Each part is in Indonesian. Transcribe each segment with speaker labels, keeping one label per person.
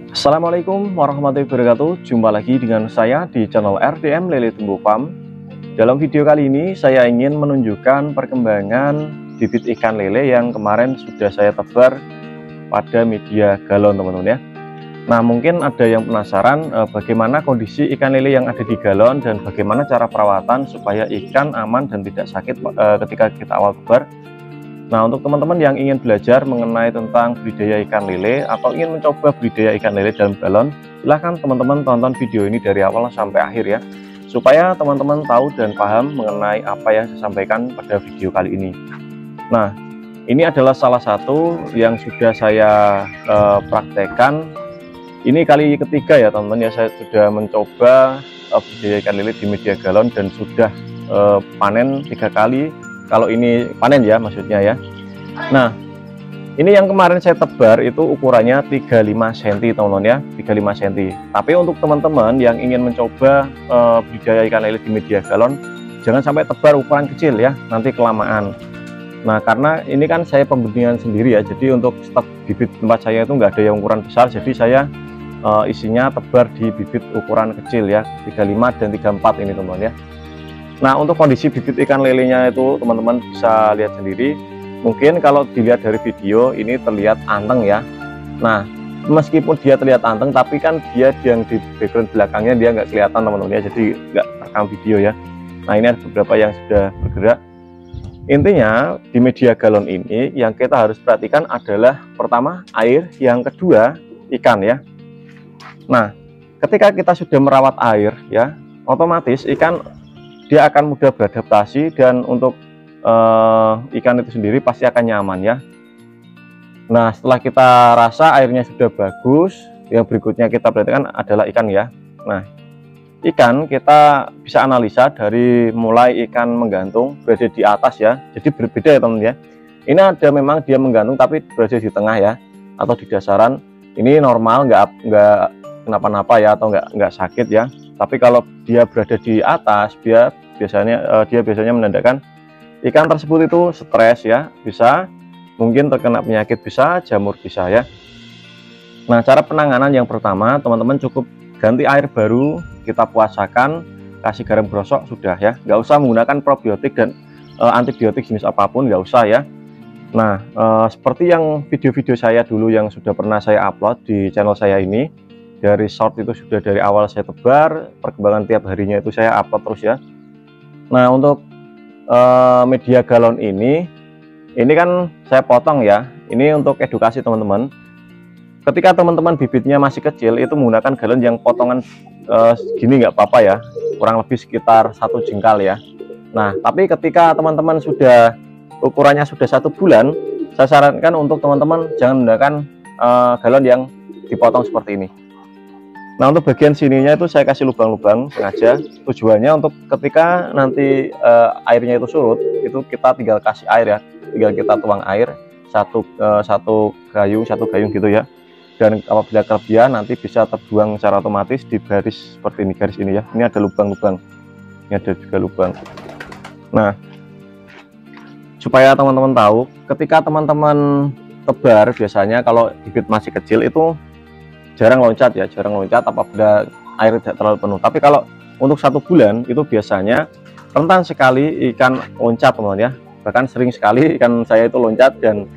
Speaker 1: Assalamualaikum warahmatullahi wabarakatuh. Jumpa lagi dengan saya di channel RDM Lele Tumbuh Farm. Dalam video kali ini saya ingin menunjukkan perkembangan bibit ikan lele yang kemarin sudah saya tebar pada media galon, teman-teman ya. Nah, mungkin ada yang penasaran bagaimana kondisi ikan lele yang ada di galon dan bagaimana cara perawatan supaya ikan aman dan tidak sakit ketika kita awal tebar. Nah, untuk teman-teman yang ingin belajar mengenai tentang budidaya ikan lele atau ingin mencoba budidaya ikan lele dalam galon, silahkan teman-teman tonton video ini dari awal sampai akhir ya, supaya teman-teman tahu dan paham mengenai apa yang saya sampaikan pada video kali ini. Nah, ini adalah salah satu yang sudah saya praktekkan. Ini kali ketiga ya teman-teman ya, saya sudah mencoba budidaya ikan lele di media galon dan sudah panen 3 kali. Kalau ini panen ya maksudnya ya. Nah, ini yang kemarin saya tebar itu ukurannya 35 cm teman-teman ya, 35 cm. Tapi untuk teman-teman yang ingin mencoba budidaya ikan lele di media galon, jangan sampai tebar ukuran kecil ya, nanti kelamaan. Nah, karena ini kan saya pembudidayaan sendiri ya, jadi untuk stok bibit tempat saya itu nggak ada yang ukuran besar, jadi saya isinya tebar di bibit ukuran kecil ya, 35 dan 34 ini teman-teman ya. Nah, untuk kondisi bibit ikan lelenya itu teman-teman bisa lihat sendiri. Mungkin kalau dilihat dari video ini terlihat anteng ya. Nah, meskipun dia terlihat anteng, tapi kan dia yang di background belakangnya dia nggak kelihatan teman-teman ya, jadi nggak rekam video ya. Nah, ini ada beberapa yang sudah bergerak. Intinya di media galon ini yang kita harus perhatikan adalah pertama air, yang kedua ikan ya. Nah, ketika kita sudah merawat air ya, otomatis ikan dia akan mudah beradaptasi dan untuk ikan itu sendiri pasti akan nyaman ya. Nah, setelah kita rasa airnya sudah bagus, yang berikutnya kita perhatikan adalah ikan ya. Nah, ikan kita bisa analisa dari mulai ikan menggantung berada di atas ya, jadi berbeda ya teman-teman ya. Ini ada memang dia menggantung tapi berada di tengah ya, atau di dasaran. Ini normal, nggak kenapa-napa ya, atau nggak sakit ya. Tapi kalau dia berada di atas, dia biasanya menandakan ikan tersebut itu stres ya, bisa mungkin terkena penyakit, bisa jamur bisa ya. Nah, cara penanganan yang pertama teman-teman cukup ganti air baru, kita puasakan, kasih garam grosok sudah ya, nggak usah menggunakan probiotik dan antibiotik jenis apapun, nggak usah ya. Nah, seperti yang video-video saya dulu yang sudah pernah saya upload di channel saya ini, dari short itu sudah dari awal saya tebar, perkembangan tiap harinya itu saya upload terus ya. Nah, untuk media galon ini kan saya potong ya, ini untuk edukasi teman-teman. Ketika teman-teman bibitnya masih kecil itu menggunakan galon yang potongan segini nggak apa-apa ya, kurang lebih sekitar 1 jengkal ya. Nah, tapi ketika teman-teman sudah ukurannya sudah 1 bulan, saya sarankan untuk teman-teman jangan menggunakan galon yang dipotong seperti ini. Nah, untuk bagian sininya itu saya kasih lubang-lubang sengaja, tujuannya untuk ketika nanti airnya itu surut, itu kita tinggal kasih air ya, tinggal kita tuang air satu gayung gitu ya. Dan apabila kelebihan nanti bisa terbuang secara otomatis di garis seperti ini, garis ini ya. Ini ada lubang-lubang, ini ada juga lubang. Nah, supaya teman-teman tahu, ketika teman-teman tebar biasanya kalau bibit masih kecil itu jarang loncat ya, apabila air tidak terlalu penuh. Tapi kalau untuk 1 bulan itu biasanya rentan sekali ikan loncat teman-teman ya. Bahkan sering sekali ikan saya itu loncat dan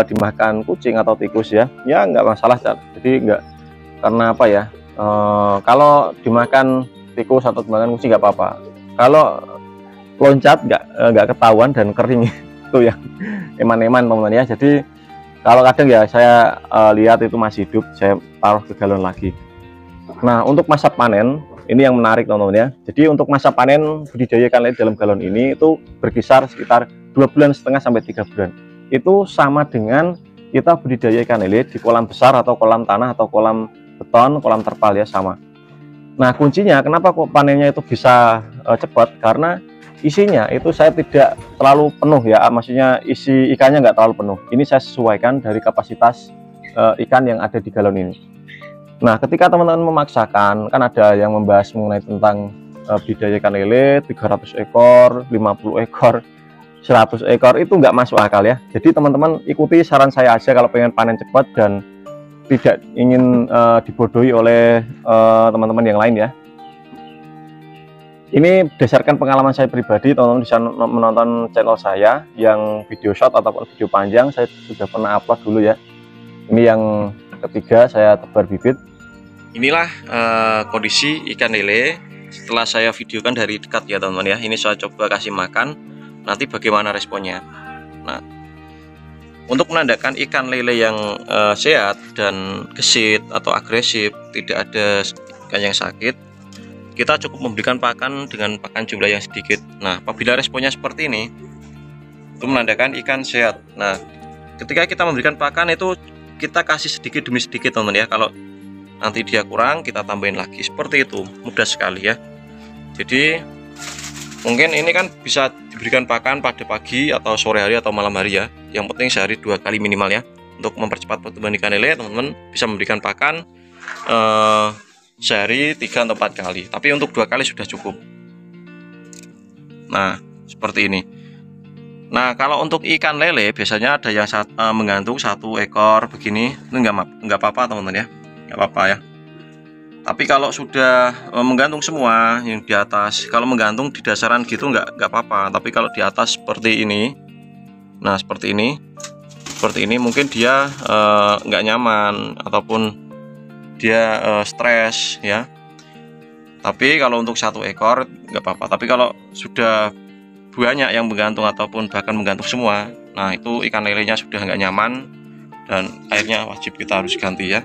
Speaker 1: dimakan kucing atau tikus ya. Ya nggak masalah, jadi nggak, karena apa ya, kalau dimakan tikus atau dimakan kucing nggak apa-apa. Kalau loncat nggak ketahuan dan kering itu ya eman-eman teman-teman ya. Jadi kalau kadang ya saya lihat itu masih hidup, saya taruh ke galon lagi. Nah, untuk masa panen ini yang menarik teman-teman ya. Jadi untuk masa panen budidaya ikan lele dalam galon ini itu berkisar sekitar 2,5 bulan sampai 3 bulan. Itu sama dengan kita budidaya ikan lele di kolam besar atau kolam tanah atau kolam beton, kolam terpal ya, sama. Nah, kuncinya kenapa kok panennya itu bisa cepat, karena isinya itu saya tidak terlalu penuh ya, maksudnya isi ikannya nggak terlalu penuh. Ini saya sesuaikan dari kapasitas ikan yang ada di galon ini. Nah, ketika teman-teman memaksakan, kan ada yang membahas mengenai tentang budidaya ikan lele 300 ekor, 50 ekor, 100 ekor, itu nggak masuk akal ya. Jadi teman-teman ikuti saran saya aja kalau pengen panen cepat dan tidak ingin dibodohi oleh teman-teman yang lain ya. Ini berdasarkan pengalaman saya pribadi, teman-teman bisa menonton channel saya yang video short ataupun video panjang, saya sudah pernah upload dulu ya. Ini yang ketiga saya tebar bibit. Inilah kondisi ikan lele setelah saya videokan dari dekat ya teman-teman ya. Ini saya coba kasih makan, nanti bagaimana responnya. Nah, untuk menandakan ikan lele yang sehat dan gesit atau agresif, tidak ada ikan yang sakit, kita cukup memberikan pakan dengan pakan jumlah yang sedikit. Nah, apabila responnya seperti ini, itu menandakan ikan sehat. Nah, ketika kita memberikan pakan itu kita kasih sedikit demi sedikit teman-teman ya. Kalau nanti dia kurang, kita tambahin lagi. Seperti itu, mudah sekali ya. Jadi mungkin ini kan bisa diberikan pakan pada pagi atau sore hari atau malam hari ya. Yang penting sehari 2 kali minimal ya. Untuk mempercepat pertumbuhan ikan lele, teman-teman bisa memberikan pakan sehari 3 atau 4 kali, tapi untuk 2 kali sudah cukup. Nah, seperti ini. Nah, kalau untuk ikan lele biasanya ada yang menggantung 1 ekor begini, itu nggak apa-apa teman-teman ya, nggak apa-apa ya. Tapi kalau sudah menggantung semua yang di atas, kalau menggantung di dasaran gitu nggak apa-apa. Tapi kalau di atas seperti ini, nah seperti ini mungkin dia nggak nyaman ataupun dia stres ya. Tapi kalau untuk 1 ekor nggak apa-apa. Tapi kalau sudah banyak yang menggantung ataupun bahkan menggantung semua, nah itu ikan lelenya sudah nggak nyaman dan airnya wajib kita harus ganti ya.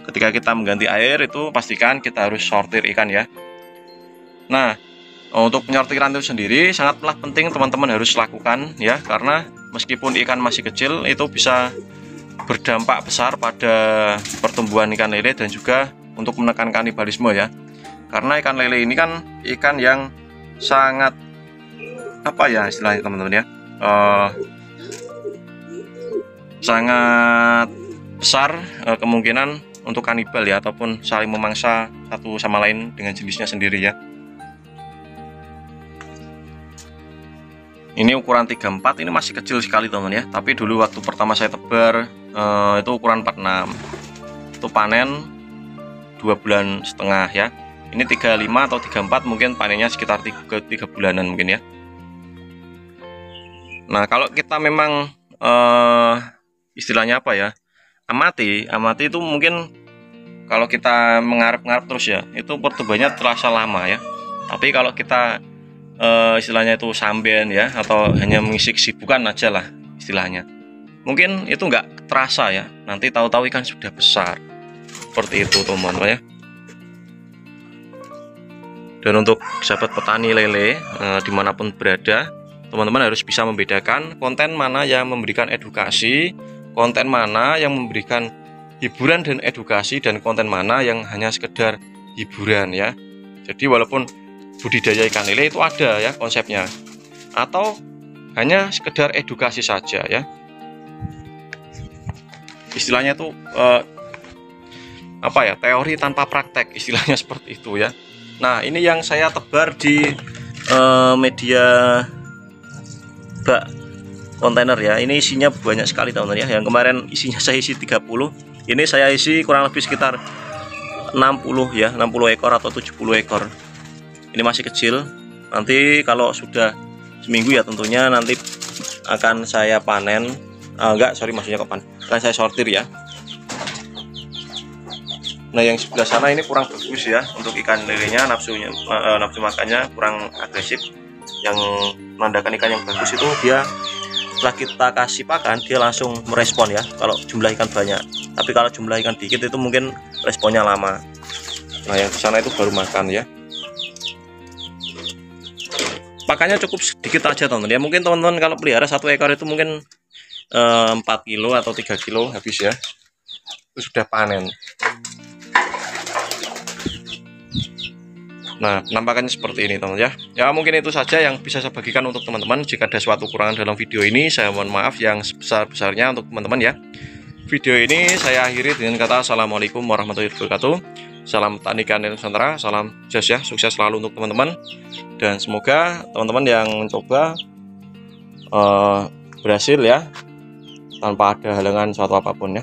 Speaker 1: Ketika kita mengganti air itu pastikan kita harus sortir ikan ya. Nah, untuk penyortiran itu sendiri sangatlah penting teman-teman harus lakukan ya, karena meskipun ikan masih kecil itu bisa berdampak besar pada pertumbuhan ikan lele dan juga untuk menekan kanibalisme ya. Karena ikan lele ini kan ikan yang sangat apa ya istilahnya teman-teman ya, sangat besar kemungkinan untuk kanibal ya, ataupun saling memangsa satu sama lain dengan jenisnya sendiri ya. Ini ukuran 34, ini masih kecil sekali teman-teman ya. Tapi dulu waktu pertama saya tebar itu ukuran 46. Itu panen 2,5 bulan ya. Ini 35 atau 34 mungkin panennya sekitar 3 bulanan mungkin ya. Nah, kalau kita memang istilahnya apa ya, amati itu mungkin kalau kita mengarep-ngarep terus ya, itu pertumbuhannya terasa lama ya. Tapi kalau kita istilahnya itu samben ya, atau hanya mengisi kesibukan aja lah istilahnya, mungkin itu nggak terasa ya, nanti tahu-tahu ikan sudah besar. Seperti itu teman-teman ya. Dan untuk sahabat petani lele dimanapun berada, teman-teman harus bisa membedakan konten mana yang memberikan edukasi, konten mana yang memberikan hiburan dan edukasi, dan konten mana yang hanya sekedar hiburan ya. Jadi walaupun budidaya ikan lele itu ada ya konsepnya, atau hanya sekedar edukasi saja ya, istilahnya tuh apa ya, teori tanpa praktek istilahnya seperti itu ya. Nah, ini yang saya tebar di media bak kontainer ya. Ini isinya banyak sekali teman-teman ya. Yang kemarin isinya saya isi 30, ini saya isi kurang lebih sekitar 60 ya, 60 ekor atau 70 ekor. Ini masih kecil, nanti kalau sudah seminggu ya tentunya nanti akan saya panen, maksudnya kapan, akan saya sortir ya. Nah, yang sebelah sana ini kurang bagus ya untuk ikan lelenya, nafsu makannya kurang agresif. Yang menandakan ikan yang bagus itu dia setelah kita kasih pakan dia langsung merespon ya kalau jumlah ikan banyak. Tapi kalau jumlah ikan dikit itu mungkin responnya lama. Nah, yang di sana itu baru makan ya. Pakannya cukup sedikit aja teman-teman ya. Mungkin teman-teman kalau pelihara 1 ekor itu mungkin 4 kilo atau 3 kilo habis ya. Itu sudah panen. Nah, penampakannya seperti ini teman-teman ya. Ya, mungkin itu saja yang bisa saya bagikan untuk teman-teman. Jika ada suatu kekurangan dalam video ini, saya mohon maaf yang sebesar-besarnya untuk teman-teman ya. Video ini saya akhiri dengan kata assalamualaikum warahmatullahi wabarakatuh. Salam petani ikan Nusantara, salam sukses ya, sukses selalu untuk teman-teman. Dan semoga teman-teman yang mencoba berhasil ya, tanpa ada halangan suatu apapun ya.